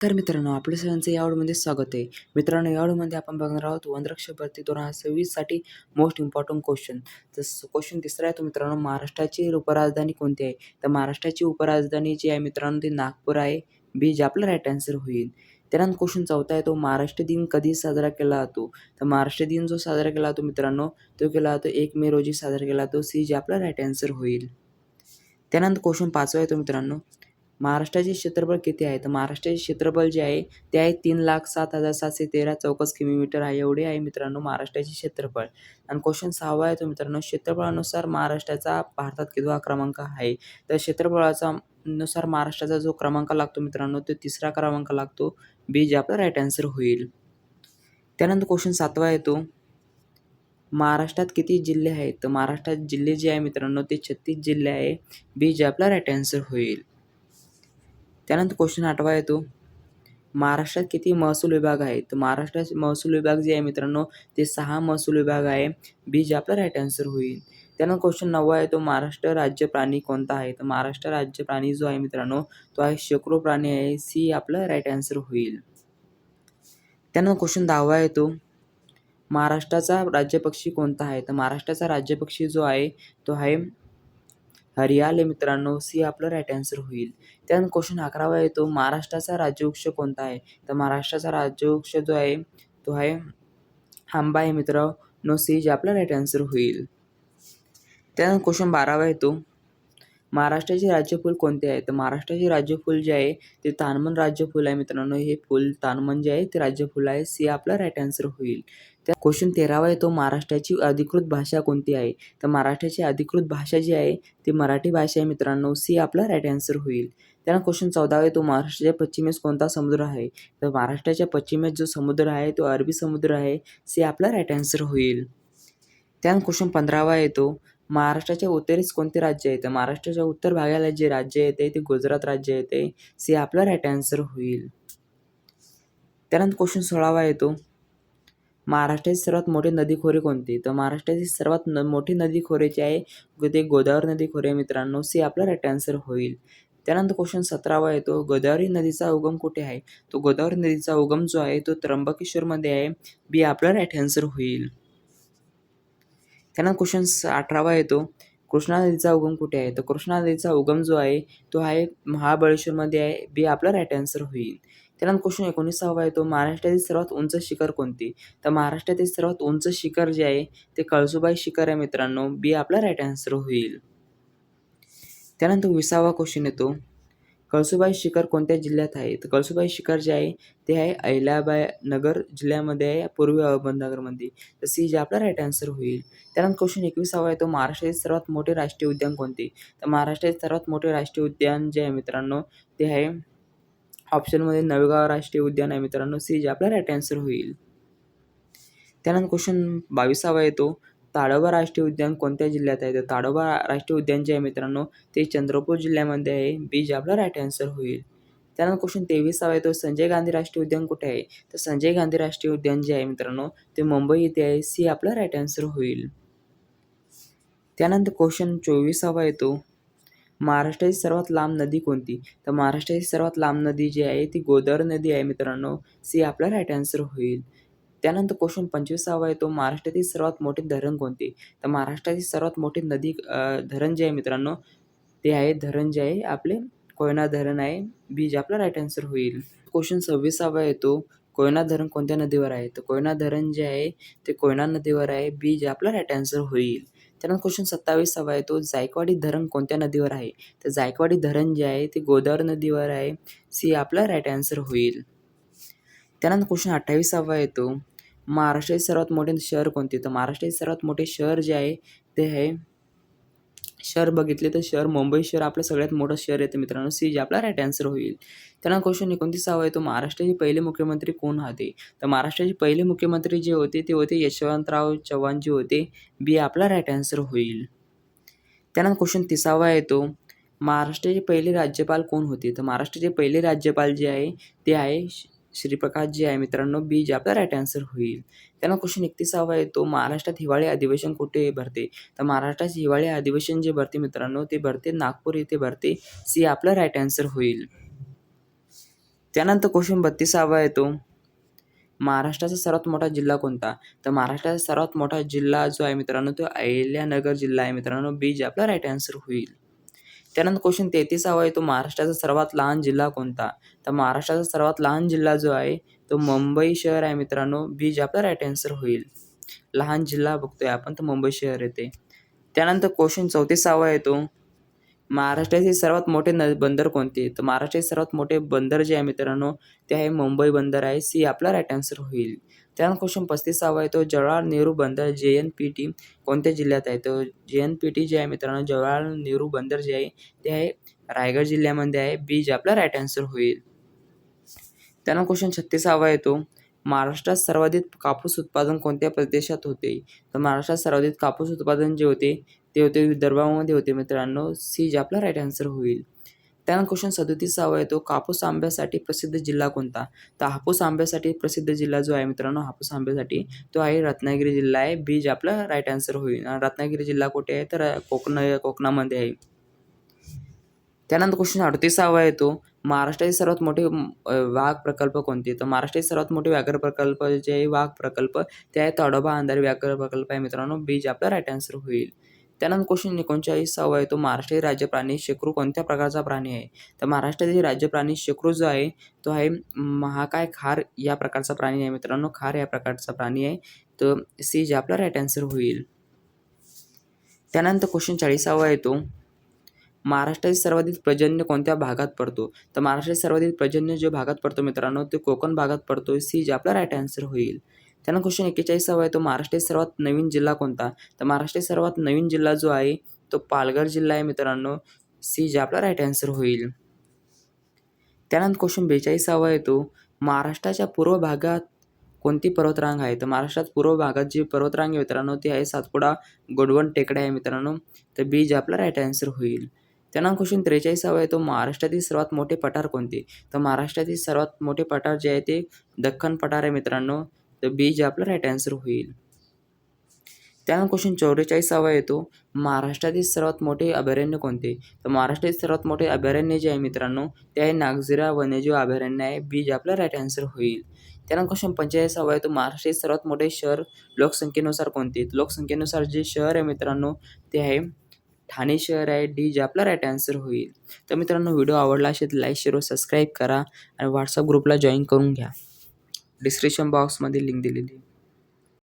तर मित्रांनो, आपल्या सगळ्यांचं या आवडीमध्ये स्वागत आहे. मित्रांनो, या आवडीमध्ये आपण बघणार आहोत वनरक्षक भरती 2026 साठी मोस्ट इम्पॉर्टंट क्वेश्चन. तर क्वेश्चन तिसरा आहे तो मित्रांनो, महाराष्ट्राची उपराजधानी कोणती आहे? तर महाराष्ट्राची उपराजधानी जी आहे मित्रांनो ती नागपूर आहे. बी जे आपला राईट आन्सर होईल. त्यानंतर क्वेश्चन चौथा आहे तो महाराष्ट्र दिन कधी साजरा केला जातो? तर महाराष्ट्र दिन जो साजरा केला जातो मित्रांनो, तो केला जातो 1 मे रोजी साजरा केला जातो. सी जे आपला राईट आन्सर होईल. त्यानंतर क्वेश्चन पाचवा आहे तो मित्रांनो, महाराष्ट्राचे क्षेत्रफळ किती आहे? तर महाराष्ट्राचे क्षेत्रफळ जे आहे ते आहे 3,07,713 चौरस किलोमीटर आहे. एवढे आहे मित्रांनो महाराष्ट्राचे क्षेत्रफळ. आणि क्वेश्चन सहावा आहे तो मित्रांनो, क्षेत्रफळानुसार महाराष्ट्राचा भारतात कितवा क्रमांक आहे? तर क्षेत्रफळाचा नुसार महाराष्ट्राचा जो क्रमांक लागतो मित्रांनो तो तिसरा क्रमांक लागतो. बी जे आपला राईट आन्सर होईल. त्यानंतर क्वेश्चन सातवा येतो, महाराष्ट्रात किती जिल्हे आहेत? तर महाराष्ट्रात जिल्हे जे आहे मित्रांनो ते 36 जिल्हे आहे. बी जे आपला राईट आन्सर होईल. त्यानंतर क्वेश्चन आठवा येतो, महाराष्ट्रात किती महसूल विभाग आहेत? तर महाराष्ट्रात महसूल विभाग जे आहे मित्रांनो ते 6 महसूल विभाग आहे. बी जे आपला राईट आन्सर होईल. त्यानंतर क्वेश्चन 9वा आहे तो, महाराष्ट्र राज्य प्राणी कोणता आहे? तर महाराष्ट्र राज्य प्राणी जो आहे मित्रांनो तो आहे शेकडो प्राणी आहे. सी आपला राईट आन्सर होईल. त्यानंतर क्वेश्चन 10वा येतो, महाराष्ट्राचा राज्यपक्षी कोणता आहे? तर महाराष्ट्राचा राज्यपक्षी जो आहे तो आहे हरियाल आहे मित्रांनो. सी आपलं राईट आन्सर होईल. त्यानंतर क्वेश्चन 11वा येतो, महाराष्ट्राचा राज्यवृक्ष कोणता आहे? तर महाराष्ट्राचा राज्यवृक्ष जो आहे तो आहे आंबा आहे मित्रांनो. सी जे आपला राईट आन्सर होईल. त्यानंतर क्वेश्चन 12वा येतो, महाराष्ट्राचे राज्यफूल कोणते आहे? तर महाराष्ट्राचे राज्यफूल जे आहे ते तानमन राज्यफूल आहे मित्रांनो. हे फूल तानमन जे आहे ते राज्यफूल आहे. सी आपला राईट आन्सर होईल. त्या क्वेश्चन 13वा येतो, महाराष्ट्राची अधिकृत भाषा कोणती आहे? तर महाराष्ट्राची अधिकृत भाषा जी आहे ती मराठी भाषा आहे मित्रांनो. सी आपला राईट आन्सर होईल. त्यानंतर क्वेश्चन 14वा येतो, महाराष्ट्राच्या पश्चिमेस कोणता समुद्र आहे? तर महाराष्ट्राच्या पश्चिमेस जो समुद्र आहे तो अरबी समुद्र आहे. सी आपला राईट आन्सर होईल. त्यानंतर क्वेश्चन 15वा येतो, महाराष्ट्राच्या उत्तरेस कोणते राज्य आहे? तर महाराष्ट्राच्या उत्तर भागाला जे राज्य येते ते गुजरात राज्य येते. सी आपला राईट आन्सर होईल. त्यानंतर क्वेश्चन 16वा येतो, महाराष्ट्राची सर्वात मोठी नदीखोरे कोणती? तर महाराष्ट्राची सर्वात मोठी नदीखोरे जे आहे ते गोदावरी नदीखोरे आहे मित्रांनो. सी आपला राईट आन्सर होईल. त्यानंतर क्वेश्चन 17वा येतो, गोदावरी नदीचा उगम कुठे आहे? तो गोदावरी नदीचा उगम जो आहे तो त्र्यंबकेश्वरमध्ये आहे. बी आपला राईट आन्सर होईल. त्यानंतर क्वेश्चन 18वा येतो, कृष्णा नदीचा उगम कुठे आहे? तर कृष्णा नदीचा उगम जो आहे तो आहे महाबळेश्वरमध्ये आहे. बी आपला राईट आन्सर होईल. त्यानंतर क्वेश्चन 19वा येतो, महाराष्ट्रातील सर्वात उंच शिखर कोणते? तर महाराष्ट्रातील सर्वात उंच शिखर जे आहे ते कळसुबाई शिखर आहे मित्रांनो. बी आपला राईट आन्सर होईल. त्यानंतर 20वा क्वेश्चन येतो, कळसुबाई शिखर कोणत्या जिल्ह्यात आहे? तर कळसुबाई शिखर जे आहे ते आहे अहिल्यानगर जिल्ह्यामध्ये आहे, पूर्वी अहमदनगरमध्ये. तर सी जे आपला राईट आन्सर होईल. त्यानंतर क्वेश्चन 21वा येतो, महाराष्ट्रातील सर्वात मोठे राष्ट्रीय उद्यान कोणते? तर महाराष्ट्रातील सर्वात मोठे राष्ट्रीय उद्यान जे आहे मित्रांनो ते आहे ऑप्शनमध्ये नवेगाव राष्ट्रीय उद्यान आहे मित्रांनो. सी जे आपला राईट आन्सर होईल. त्यानंतर क्वेश्चन 22वा येतो, ताडोबा राष्ट्रीय उद्यान कोणत्या जिल्ह्यात आहे? तर ताडोबा राष्ट्रीय उद्यान जे आहे मित्रांनो ते चंद्रपूर जिल्ह्यामध्ये आहे. बी जे आपला राईट आन्सर होईल. त्यानंतर क्वेश्चन 23वा येतो, संजय गांधी राष्ट्रीय उद्यान कुठे आहे? तर संजय गांधी राष्ट्रीय उद्यान जे आहे मित्रांनो ते मुंबई येथे आहे. सी आपला राईट आन्सर होईल. त्यानंतर क्वेश्चन 24वा येतो, महाराष्ट्राची सर्वात लांब नदी कोणती? तर महाराष्ट्राची सर्वात लांब नदी जी आहे ती गोदावरी नदी आहे मित्रांनो. सी आपला राईट आन्सर होईल. त्यानंतर क्वेश्चन 25वा येतो, महाराष्ट्रातील सर्वात मोठे धरण कोणते? तर महाराष्ट्रातील सर्वात मोठे धरण जे आहे मित्रांनो ते आहे धरण जे आहे आपले कोयना धरण आहे. बी जे आपला राईट आन्सर होईल. क्वेश्चन 26वा येतो, कोयना धरण कोणत्या नदीवर आहे? तर कोयना धरण जे आहे ते कोयना नदीवर आहे. बी जे आपला राईट आन्सर होईल. त्यानंतर क्वेश्चन 27वा येतो, जायकवाडी धरण कोणत्या नदीवर आहे? तर जायकवाडी धरण जे आहे ते गोदावरी नदीवर आहे. सी आपला राईट आन्सर होईल. त्यानंतर क्वेश्चन 28वा येतो, महाराष्ट्राचे सर्वात मोठे शहर कोणते? तर महाराष्ट्राचे सर्वात मोठे शहर जे आहे ते आहे शहर बघितले तर शहर मुंबई शहर आपलं सगळ्यात मोठं शहर येतं मित्रांनो. सी जे आपला राईट आन्सर होईल. त्यानंतर क्वेश्चन 29वा येतो, महाराष्ट्राचे पहिले मुख्यमंत्री कोण होते? तर महाराष्ट्राचे पहिले मुख्यमंत्री जे होते ते होते यशवंतराव चव्हाण जे होते. बी आपला राईट आन्सर होईल. त्यानंतर क्वेश्चन 30वा येतो, महाराष्ट्राचे पहिले राज्यपाल कोण होते? तर महाराष्ट्राचे पहिले राज्यपाल जे आहे ते आहे श्रीप्रकाश जे आहे मित्रांनो. बी जे आपला राईट आन्सर होईल. त्यानंतर क्वेश्चन 31वा येतो, महाराष्ट्रात हिवाळी अधिवेशन कुठे भरते? तर महाराष्ट्रात हिवाळी अधिवेशन जे भरते मित्रांनो ते भरते नागपूर येथे भरते. सी आपला राईट आन्सर होईल. त्यानंतर क्वेश्चन 32 येतो, महाराष्ट्राचा सर्वात मोठा जिल्हा कोणता? तर महाराष्ट्राचा सर्वात मोठा जिल्हा जो आहे मित्रांनो तो अहिल्यानगर जिल्हा आहे मित्रांनो. बी जे आपला राईट आन्सर होईल. त्यानंतर क्वेश्चन 33 येतो, महाराष्ट्राचा सर्वात लहान जिल्हा कोणता? तर महाराष्ट्राचा सर्वात लहान जिल्हा जो आहे तो मुंबई शहर आहे मित्रांनो. बी जे आपला राईट आन्सर होईल. लहान जिल्हा बघतोय आपण तर मुंबई शहर येते. त्यानंतर क्वेश्चन 34 येतो, महाराष्ट्राचे सर्वात मोठे बंदर कोणते? तर महाराष्ट्राचे सर्वात मोठे बंदर जे आहे मित्रांनो ते आहे मुंबई बंदर आहे. सी आपला राईट आन्सर होईल. त्यानंतर क्वेश्चन 35 येतो, जवाहरलाल नेहरू बंदर JNPT कोणत्या जिल्ह्यात आहे? तर JNPT जे आहे मित्रांनो जवाहरलाल नेहरू बंदर जे आहे ते आहे रायगड जिल्ह्यामध्ये आहे. बी जे आपला राईट आन्सर होईल. त्यानंतर क्वेश्चन 36 येतो, महाराष्ट्रात सर्वाधिक कापूस उत्पादन कोणत्या प्रदेशात होते? तर महाराष्ट्रात सर्वाधिक कापूस उत्पादन जे होते ते होते विदर्भामध्ये होते मित्रांनो. सी जे आपला राईट आन्सर होईल. त्यानंतर क्वेश्चन 37 येतो, कापूस आंब्यासाठी प्रसिद्ध जिल्हा कोणता? तर हापूस आंब्यासाठी प्रसिद्ध जिल्हा जो आहे मित्रांनो हापूस आंब्यासाठी तो आहे रत्नागिरी जिल्हा आहे. बी जे आपला राईट आन्सर होईल. रत्नागिरी जिल्हा कुठे आहे? तर कोकणामध्ये आहे. त्यानंतर क्वेश्चन 38 येतो, महाराष्ट्राचे सर्वात मोठे वाघ प्रकल्प कोणते? तर महाराष्ट्राचे सर्वात मोठे व्याघ्र प्रकल्प जे आहे वाघ प्रकल्प ते आहे ताडोबा अंधारी व्याघ्र प्रकल्प आहे मित्रांनो. बी जे आपला राईट आन्सर होईल. त्यानंतर क्वेश्चन 39 येतो, महाराष्ट्रातील राज्य प्राणी शेकरू कोणत्या प्रकारचा प्राणी आहे? तर महाराष्ट्रातील राज्य प्राणी शेकरू जो आहे तो आहे महाकाय खार या प्रकारचा प्राणी आहे मित्रांनो. खार या प्रकारचा प्राणी आहे. तर सी जे आपला राईट आन्सर होईल. त्यानंतर क्वेश्चन 40 येतो, महाराष्ट्रातील सर्वाधिक पर्जन्य कोणत्या भागात पडतो? तर महाराष्ट्रातील सर्वाधिक पर्जन्य जो भागात पडतो मित्रांनो ते कोकण भागात पडतो. सी जे आपला राईट आन्सर होईल. त्यानंतर क्वेश्चन 41 येतो, महाराष्ट्रातील सर्वात नवीन जिल्हा कोणता? तर महाराष्ट्रातील सर्वात नवीन जिल्हा जो आहे तो पालघर जिल्हा आहे मित्रांनो. सी जे आपला राईट आन्सर होईल. त्यानंतर क्वेश्चन 42 येतो, महाराष्ट्राच्या पूर्व भागात कोणती पर्वतरांग आहे? तर महाराष्ट्रात पूर्व भागात जी पर्वतरांग आहे मित्रांनो ती आहे सातपुडा गोंडवन टेकड्या आहे मित्रांनो. तर बी जे आपला राईट आन्सर होईल. त्यानंतर क्वेश्चन 43 येतो, महाराष्ट्रातील सर्वात मोठे पठार कोणते? तर महाराष्ट्रातील सर्वात मोठे पठार जे आहे ते दख्खन पठार आहे मित्रांनो. तर बी जे आपला राईट आन्सर होईल. त्यानंतर क्वेश्चन 44 येतो, महाराष्ट्रातील सर्वात मोठे अभयारण्य कोणते? तर महाराष्ट्रातील सर्वात मोठे अभयारण्य जे आहे मित्रांनो ते आहे नागझिरा वन्यजीव अभयारण्य आहे. बी जे आपला राईट आन्सर होईल. त्यानंतर क्वेश्चन 45 येतो, महाराष्ट्रातील सर्वात मोठे शहर लोकसंख्येनुसार कोणते? लोकसंख्येनुसार जे शहर आहे मित्रांनो ते आहे ठाणे शहर आहे. डी जे आपला राईट आन्सर होईल. तर मित्रांनो व्हिडिओ आवडला असेल तर लाईक शेअर व सबस्क्राईब करा आणि व्हॉट्सअप ग्रुपला जॉईन करून घ्या. डिस्क्रिप्शन बॉक्समध्ये लिंक दिलेली आहे.